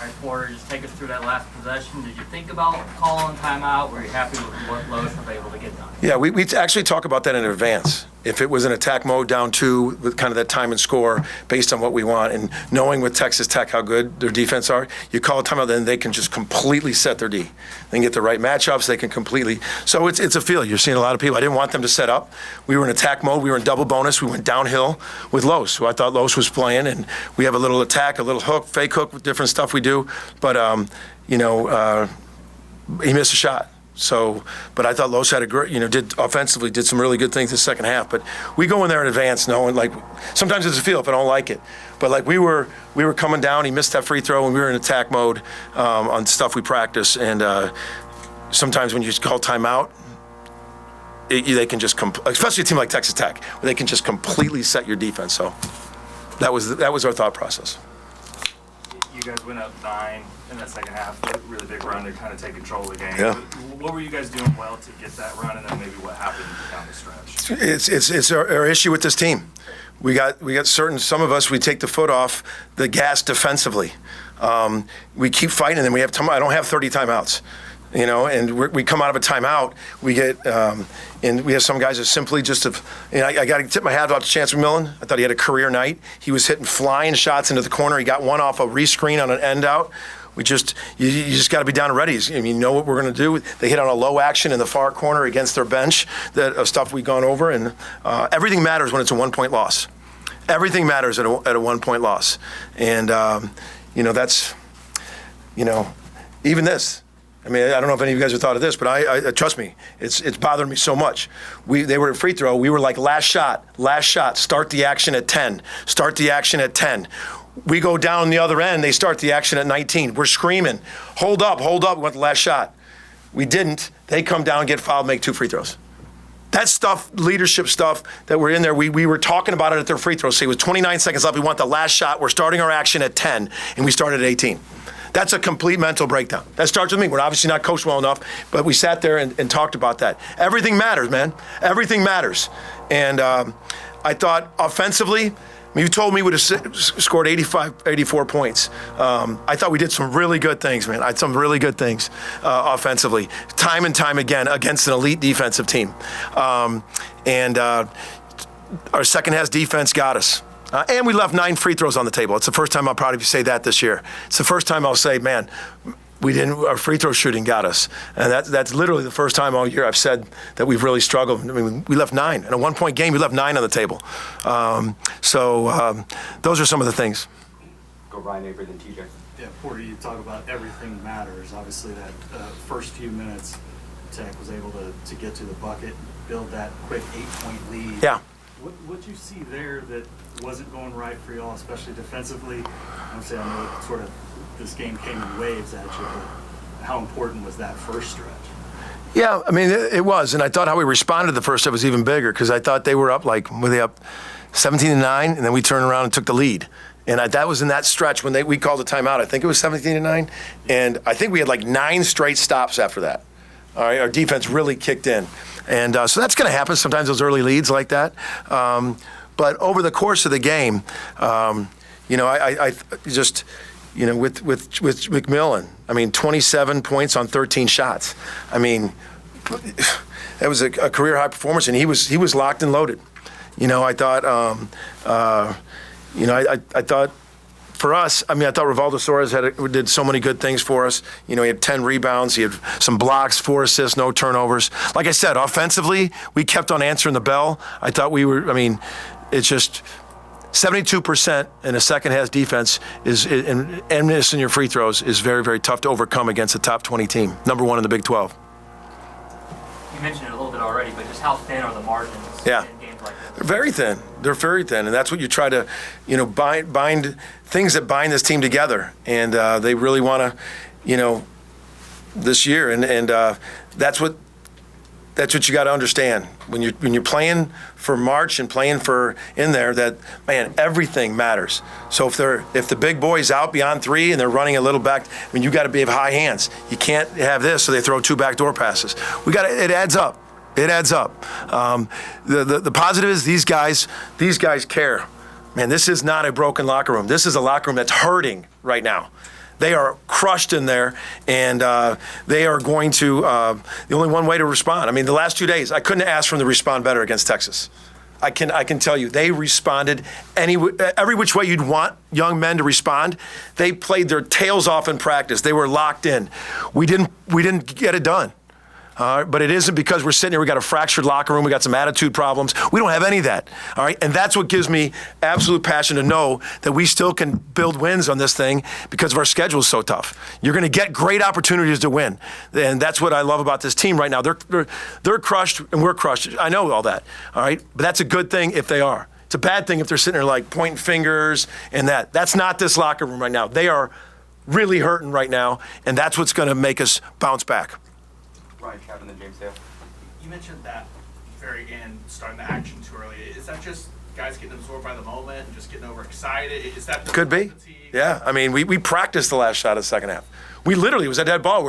All right, Porter, just take us through that last possession. Did you think about calling timeout? Were you happy with what Lois was able to get done? Yeah, we actually talk about that in advance. If it was an attack mode down 2 with kind of that time and score based on what we want, and knowing with Texas Tech how good their defense are, you call a timeout, then they can just completely set their D. They can get the right matchups. They can completely. So it's a feel. You're seeing a lot of people. I didn't want them to set up. We were in attack mode. We were in double bonus. We went downhill with Los, who I thought Los was playing, and we have a little attack, a little hook, fake hook with different stuff we do. But he missed a shot. So, but I thought Los had a great, did some really good things in the second half. But we go in there in advance knowing, like, sometimes it's a feel if I don't like it. But like we were coming down, he missed that free throw, and we were in attack mode on stuff we practice. And sometimes when you just call timeout, they can just, especially a team like Texas Tech, where they can just completely set your defense. So that was our thought process. You guys went up 9 in that second half, a really big run to kind of take control of the game. Yeah. What were you guys doing well to get that run, and then maybe what happened down the stretch? It's our issue with this team. We got some of us, we take the foot off the gas defensively. We keep fighting, and then we have I don't have 30 timeouts. And we come out of a timeout, we get, and we have some guys that simply just have, I got to tip my hat off to Chance McMillan. I thought he had a career night. He was hitting flying shots into the corner. He got one off a rescreen on an end out. You just got to be down and ready. You know what we're going to do. They hit on a low action in the far corner against their bench, that stuff we've gone over, and everything matters when it's a 1-point loss. Everything matters at a 1-point loss. And, that's, even this. I mean, I don't know if any of you guys have thought of this, but I trust me, it's bothered me so much. They were at free throw. We were like, last shot, start the action at 10, start the action at 10. We go down the other end, they start the action at 19. We're screaming, hold up, we want the last shot. We didn't. They come down, get fouled, make 2 free throws. That stuff, leadership stuff that we're in there, we were talking about it at their free throw. Say it was 29 seconds left, we want the last shot, we're starting our action at 10, and we started at 18. That's a complete mental breakdown. That starts with me. We're obviously not coached well enough, but we sat there and talked about that. Everything matters, man. Everything matters. And I thought offensively, you told me we would have scored 84 points. I thought we did some really good things, man. I had some really good things offensively, time and time again against an elite defensive team. And our second half defense got us. And we left 9 free throws on the table. It's the first time I'll probably say that this year. It's the first time I'll say, man, our free throw shooting got us. And that's literally the first time all year I've said that we've really struggled. I mean, we left 9. In a 1-point game, we left 9 on the table. Those are some of the things. Go Ryan Avery, then TJ. Yeah, Porter, you talk about everything matters. Obviously, that first few minutes, Tech was able to get to the bucket, build that quick 8-point lead. Yeah. What you see there that wasn't going right for y'all, especially defensively? I know sort of this game came in waves at you, but how important was that first stretch? Yeah, I mean, it was. And I thought how we responded the first step was even bigger, because I thought they were up, were they up 17-9? And then we turned around and took the lead. And that was in that stretch when we called a timeout. I think it was 17-9. And I think we had 9 straight stops after that. All right, our defense really kicked in. And so that's going to happen sometimes, those early leads like that. But over the course of the game, I just, with McMillan, 27 points on 13 shots. I mean, that was a career high performance, and he was locked and loaded. I thought, I thought for us, I thought Rivaldo Suarez did so many good things for us. He had 10 rebounds, he had some blocks, 4 assists, no turnovers. Like I said, offensively, we kept on answering the bell. I thought it's just 72% in a second half defense and missing your free throws is very, very tough to overcome against a top 20 team, number 1 in the Big 12. You mentioned it a little bit already, but just how thin are the margins Yeah. in games like this? They're very thin. They're very thin, and that's what you try to, bind things that bind this team together. And they really want to, this year, and that's what you got to understand when you're playing for March and playing for in there. That, man, everything matters. So if the big boy's out beyond 3 and they're running a little back, you got to have high hands. You can't have this, so they throw 2 backdoor passes. It adds up. It adds up. The positive is these guys care. Man, this is not a broken locker room. This is a locker room that's hurting right now. They are crushed in there, and they are going to, the only one way to respond. I mean, the last 2 days, I couldn't ask for them to respond better against Texas. I can tell you, they responded every which way you'd want young men to respond. They played their tails off in practice. They were locked in. We didn't get it done. But it isn't because we're sitting here, we got a fractured locker room, we got some attitude problems. We don't have any of that. All right. And that's what gives me absolute passion to know that we still can build wins on this thing because of our schedule is so tough. You're going to get great opportunities to win. And that's what I love about this team right now. They're crushed and we're crushed. I know all that. All right. But that's a good thing if they are. It's a bad thing if they're sitting there like pointing fingers and that. That's not this locker room right now. They are really hurting right now. And that's what's going to make us bounce back. Ryan Chapman and James Dale. You mentioned that very end, starting the action too early. Is that just guys getting absorbed by the moment and just getting overexcited? Is that Could be. Yeah. I mean, we practiced the last shot of the second half. We literally, it was a dead ball.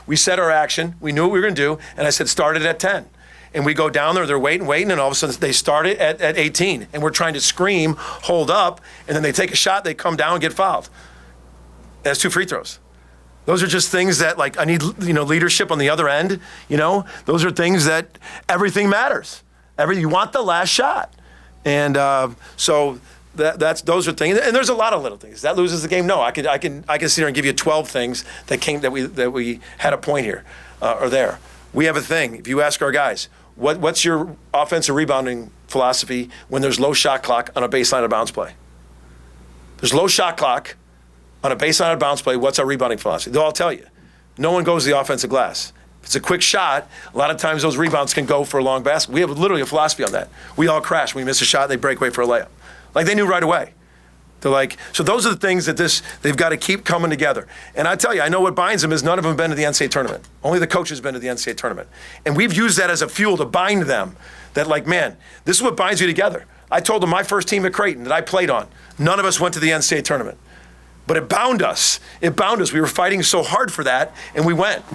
We set our action. We knew what we were going to do. And I said, start it at 10. And we go down there, they're waiting, and all of a sudden they start it at 18. And we're trying to scream, hold up, and then they take a shot, they come down and get fouled. That's 2 free throws. Those are just things that, like, I need, leadership on the other end. Those are things that everything matters. You want the last shot, and so those are things. And there's a lot of little things that loses the game. No, I can sit here and give you 12 things that we had a point here or there. We have a thing. If you ask our guys, what's your offensive rebounding philosophy when there's low shot clock on a baseline out of bounds play? There's low shot clock. On a baseline out of bounds play, what's our rebounding philosophy? They'll all tell you. No one goes to the offensive glass. If it's a quick shot, a lot of times those rebounds can go for a long basket. We have literally a philosophy on that. We all crash. When we miss a shot, they break away for a layup. Like they knew right away. They're like, so those are the things that they've got to keep coming together. And I tell you, I know what binds them is none of them have been to the NCAA tournament. Only the coach has been to the NCAA tournament. And we've used that as a fuel to bind them. That like, man, this is what binds you together. I told them my first team at Creighton that I played on, none of us went to the NCAA tournament. But it bound us. It bound us. We were fighting so hard for that, and we went.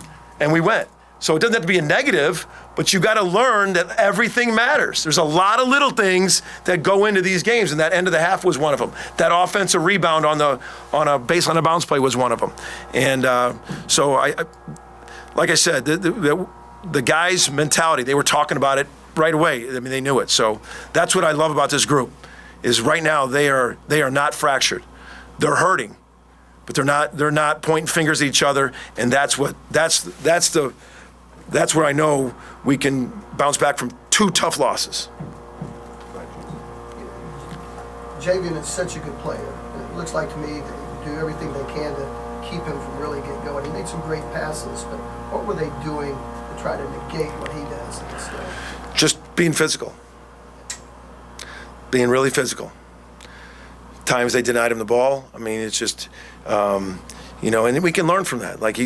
So it doesn't have to be a negative, but you got to learn that everything matters. There's a lot of little things that go into these games, and that end of the half was one of them. That offensive rebound on a baseline of bounds play was one of them. And so like I said, the guys' mentality, they were talking about it right away. I mean, they knew it. So that's what I love about this group, is right now they are not fractured. They're hurting, but they're not pointing fingers at each other, and that's where I know we can bounce back from 2 tough losses. Javian is such a good player. It looks like to me they do everything they can to keep him from really getting going. He made some great passes, but what were they doing to try to negate what he does in this game? Just being physical, being really physical. Times they denied him the ball. I mean, it's just, and we can learn from that. Like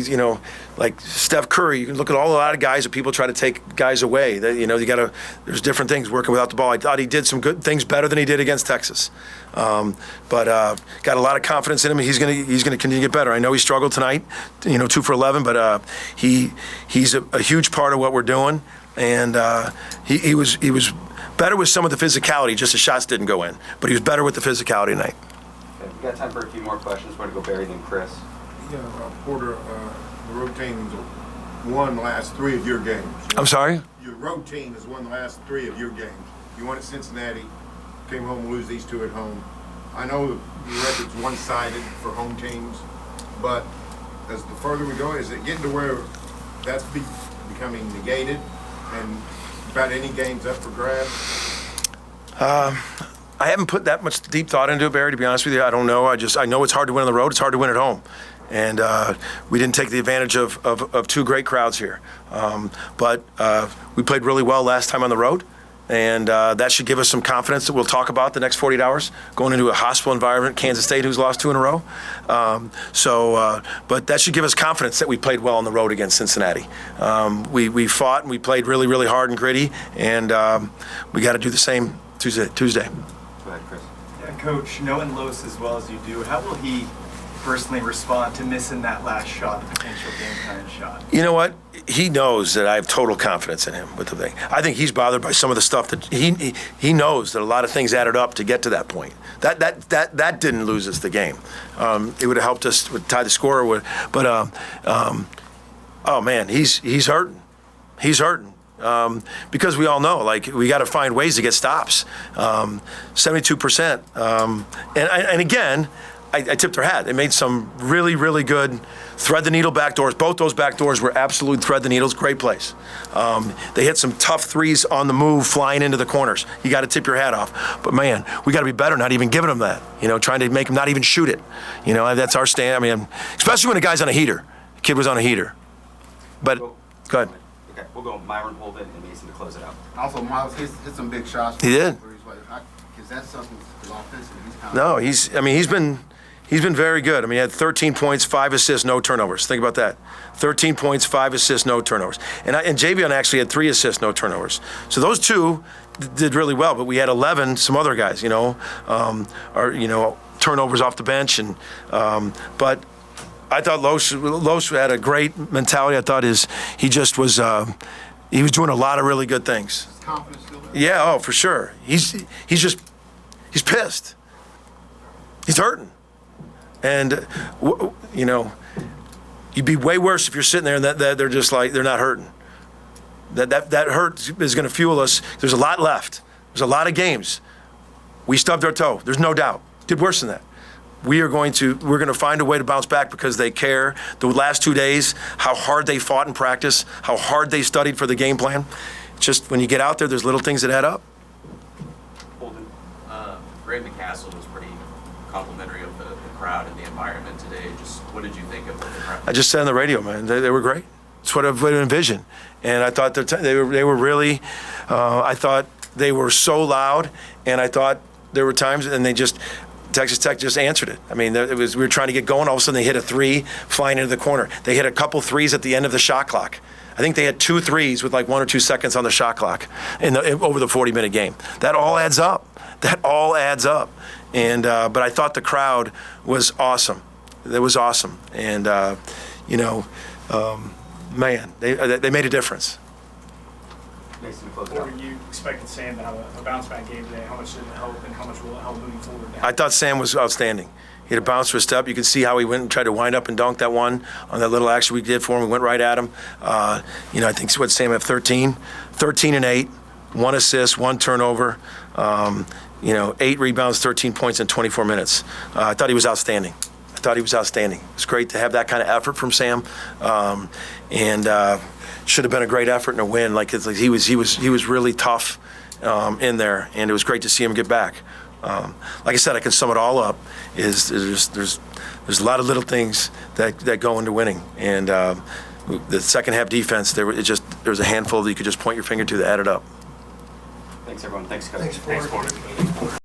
like Steph Curry, you can look at a lot of guys that people try to take guys away. That, there's different things working without the ball. I thought he did some good things better than he did against Texas. But got a lot of confidence in him. He's gonna continue to get better. I know he struggled tonight, 2 for 11, but he's a huge part of what we're doing. And he was better with some of the physicality, just the shots didn't go in. But he was better with the physicality tonight. Okay, we got time for a few more questions. We're going to go Barry, then Chris. Yeah, Porter, the road team won the last 3 of your games. I'm sorry? Your road team has won the last 3 of your games. You won at Cincinnati, came home and lose these 2 at home. I know the record's one-sided for home teams, but as the further we go, is it getting to where that's becoming negated and about any games up for grabs? I haven't put that much deep thought into it, Barry, to be honest with you. I don't know. I know it's hard to win on the road. It's hard to win at home. And we didn't take the advantage of 2 great crowds here. But we played really well last time on the road. And that should give us some confidence that we'll talk about the next 48 hours, going into a hostile environment, Kansas State, who's lost 2 in a row. But that should give us confidence that we played well on the road against Cincinnati. We fought and we played really, really hard and gritty, and we got to do the same Tuesday. Go ahead, Chris. Yeah, Coach, knowing Los as well as you do, how will he personally respond to missing that last shot, the potential game-tying shot? You know what? He knows that I have total confidence in him with the thing. I think he's bothered by some of the stuff that he knows that a lot of things added up to get to that point. That didn't lose us the game. It would have helped us tie the score. But oh man, he's hurting. He's hurting. Because we all know, like, we got to find ways to get stops. 72%. And again, I tipped their hat. They made some really, really good thread the needle back doors. Both those back doors were absolute thread the needles. Great plays. They hit some tough threes on the move, flying into the corners. You got to tip your hat off. But man, we got to be better, not even giving them that. You know, trying to make them not even shoot it. You know, that's our stand. I mean, especially when the guy's on a heater. The kid was on a heater. But go ahead. Okay, we'll go Myron Holden and Mason to close it out. Also, Miles hit some big shots. He did. Is that something his offensive? No, he's been very good. I mean, he had 13 points, 5 assists, no turnovers. Think about that. 13 points, 5 assists, no turnovers. And Javion actually had 3 assists, no turnovers. So those two did really well. But we had 11, some other guys, turnovers off the bench. And but I thought Los had a great mentality. I thought he was doing a lot of really good things. Confidence still there? Yeah, oh, for sure. He's pissed. He's hurting. And, you'd be way worse if you're sitting there and that they're just like, they're not hurting. That hurt is going to fuel us. There's a lot left. There's a lot of games. We stubbed our toe. There's no doubt. Did worse than that. We're going to find a way to bounce back because they care. The last 2 days, how hard they fought in practice, how hard they studied for the game plan. Just when you get out there, there's little things that add up. Holden. Ray McCassell was pretty complimentary of the crowd and the environment today. Just what did you think of the crowd? I just said on the radio, man, they were great. It's what I envisioned. And I thought they were really, I thought they were so loud, and I thought there were times, and Texas Tech just answered it. I mean, we were trying to get going. All of a sudden, they hit a 3 flying into the corner. They hit a couple threes at the end of the shot clock. I think they had 2 threes with like 1 or 2 seconds on the shot clock over the 40-minute game. That all adds up. And but I thought the crowd was awesome. It was awesome. And man, they made a difference. Mason to close it Or out. you expected Sam to have a bounce back game today? How much did it help, and how much will it help moving forward? I thought Sam was outstanding. He had a bounce for a step. You can see how he went and tried to wind up and dunk that one on that little action we did for him. We went right at him. I think Sam had 13 and 8, 1 assist, 1 turnover, 8 rebounds, 13 points in 24 minutes. I thought he was outstanding. It's great to have that kind of effort from Sam, and should have been a great effort and a win. Like he was really tough in there, and it was great to see him get back. Like I said, I can sum it all up. There's a lot of little things that go into winning, and the second half defense there was a handful that you could just point your finger to that added up. Thanks, everyone. Thanks, Coach. Thanks, Porter. Thanks, Porter.